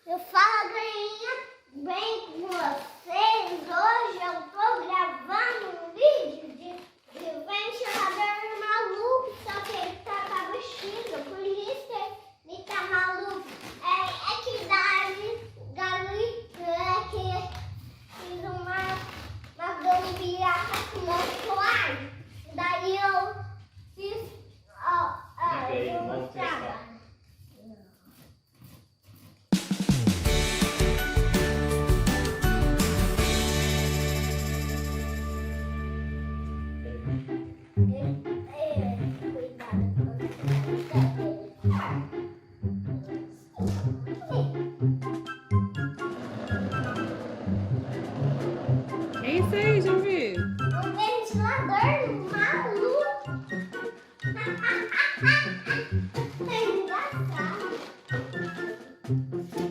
Fala, galerinha, bem com vocês? Hoje eu tô gravando um vídeo de ventilador maluco, só que ele tá com a bexiga, por isso que ele tá maluco. É que fiz uma gambiarra com o ar. Daí eu fiz, eu vou mostrar. É isso aí, já vi. Um ventilador maluco. É engraçado.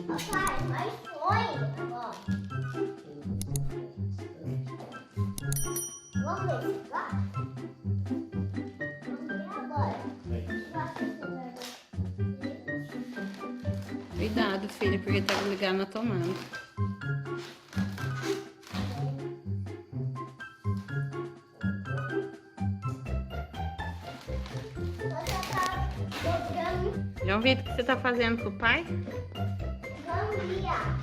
Papai, mas foi agora. Vamos ver se vai. Vamos ver agora. Cuidado, filho, porque tá ligado na tomada. João Vitor, o que você tá fazendo com o pai? Gambiarra.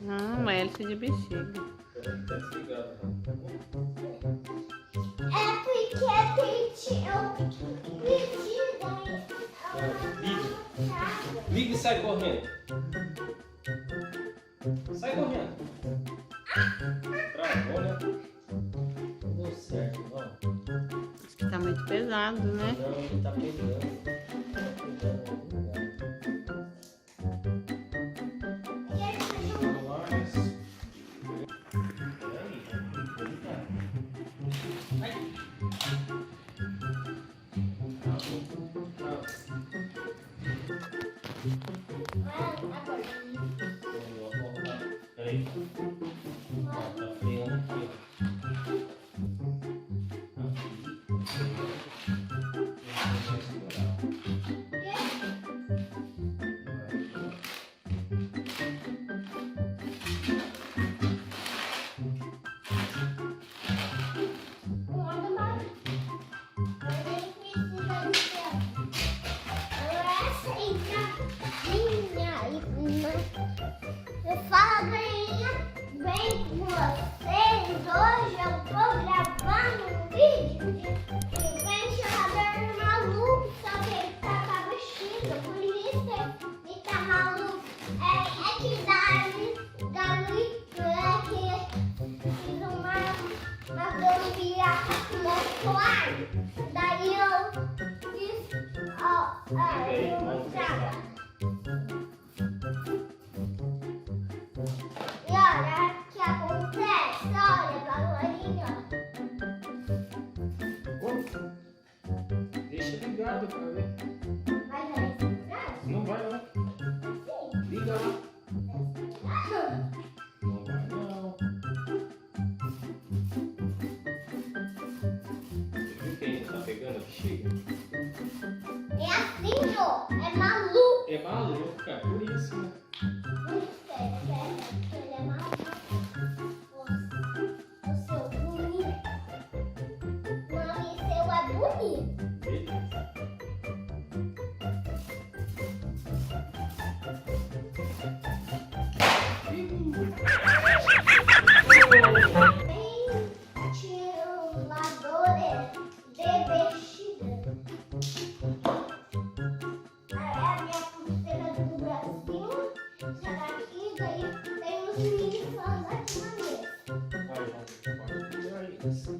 Não, hélice de bexiga. É porque Liga e sai correndo. Sai correndo. Travou, né? Não deu certo, não. Acho que tá muito pesado, né? Não, ele tá pegando. Peraí. Tá freando aqui, Fala, galerinha, bem com vocês? Hoje eu tô gravando um vídeo de ventilador maluco, só que ele tá com a bexiga, por isso que ele tá maluco. É que fiz uma gambiarra com o ar. Daí eu fiz, eu vou mostrar. E olha o que acontece, olha, Valorinha. Deixa ligado pra ver. Vai dar esse lugar? Não vai lá. Sim. Liga lá. Não vai não. Você viu que ainda tá pegando a bexiga? É assim, ó, é maluco. É maluco, cara, por isso, né? Ele é maluco. O seu bonito. Não, e seu é bonito. Beleza. Ventiladores de bexiga. É a minha pulseira do Brasil. Essa daqui, daí tem os mini fãs aqui na mesa. Vai, João, pode pegar isso.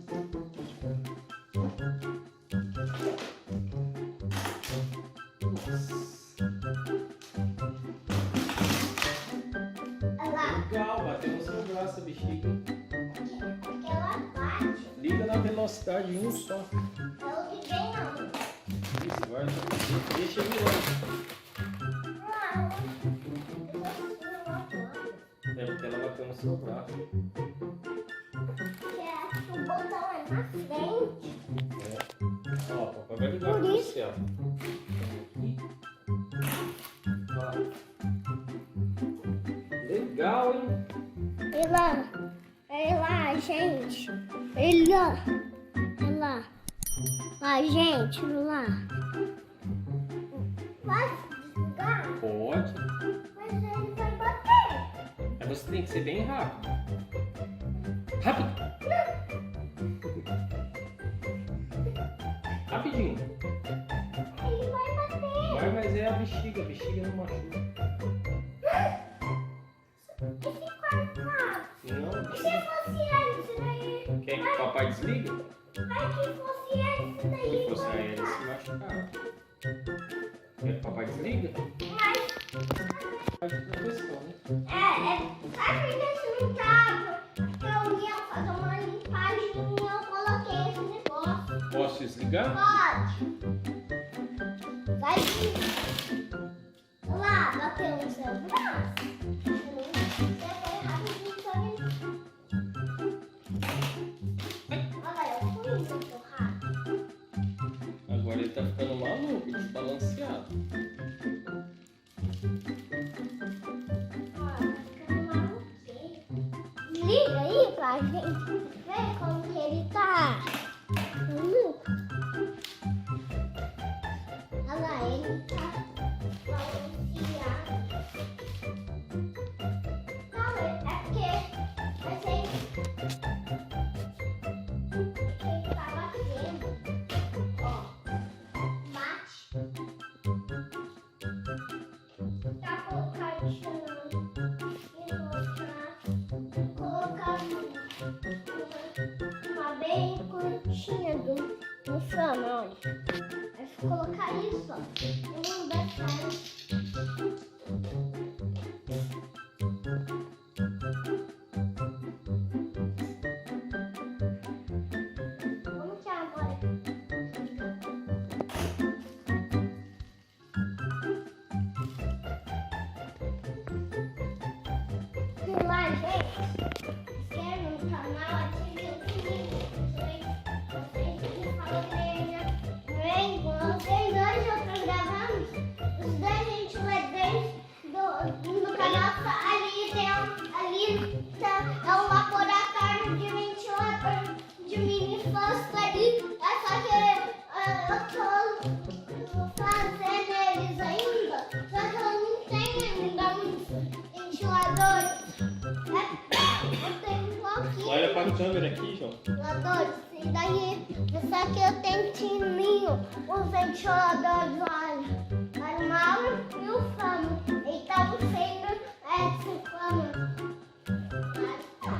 Olha lá. Legal, bateu no seu braço a bexiga. Porque ela bate. Liga na velocidade 1 só. Eu liguei não. Isso, vai. Deixa virando. É porque ela bateu no seu braço. Que o botão é na frente. É. vai ligar Por pra isso. você, ó. Ó. Legal, hein? Olha lá, gente. Olha lá. Lá, gente, olha lá. Vai desligar? Pode. Mas ele vai bater. Aí você tem que ser bem rápido. Rápido! Rapidinho. Ele vai bater. Vai, mas é a bexiga não machuca. Esse cortado. Não, E se fosse esse daí? quer que o papai desliga? Vai que fosse esse daí. Se fosse a ele se machucar. Quer que o papai desliga? Mas Pode proteção, né? sabe por que esse não tava? Porque eu ia fazer uma limpagem e eu coloquei esse negócio. Posso desligar? Pode. Vai que... Olha lá, bateu no seu braço. Você foi rapidinho também. Olha, eu fui muito rápido. Agora ele tá ficando maluco, desbalanceado. Liga aí pra gente ver como que ele tá. Olha lá, ele tá balanceado. Não, é porque eu sei que ele tá batendo. Ó, bate. Tá colocando. Uma bem curtinha do chão, olha. Aí se colocar isso, ó, não dá certo. Vamos que agora. E lá, gente. Inscreve no canal, ative o sininho. Vocês que falam grelha. Vem com vocês. Hoje eu tô gravando os 10 ventiladores no canal. Ali tá o laboratório de ventilador de mini fósforo ali. É só que eu tô fazendo eles ainda. Só que eu não tenho ainda muitos ventiladores. Eu tenho um pouquinho. Olha pra câmera aqui, João. Ventiladores, e daí, só que eu tenho tininho, os ventiladores, olha. Olha o Mauro e o Fama. Ele tava sendo esse Fama. Mas tá.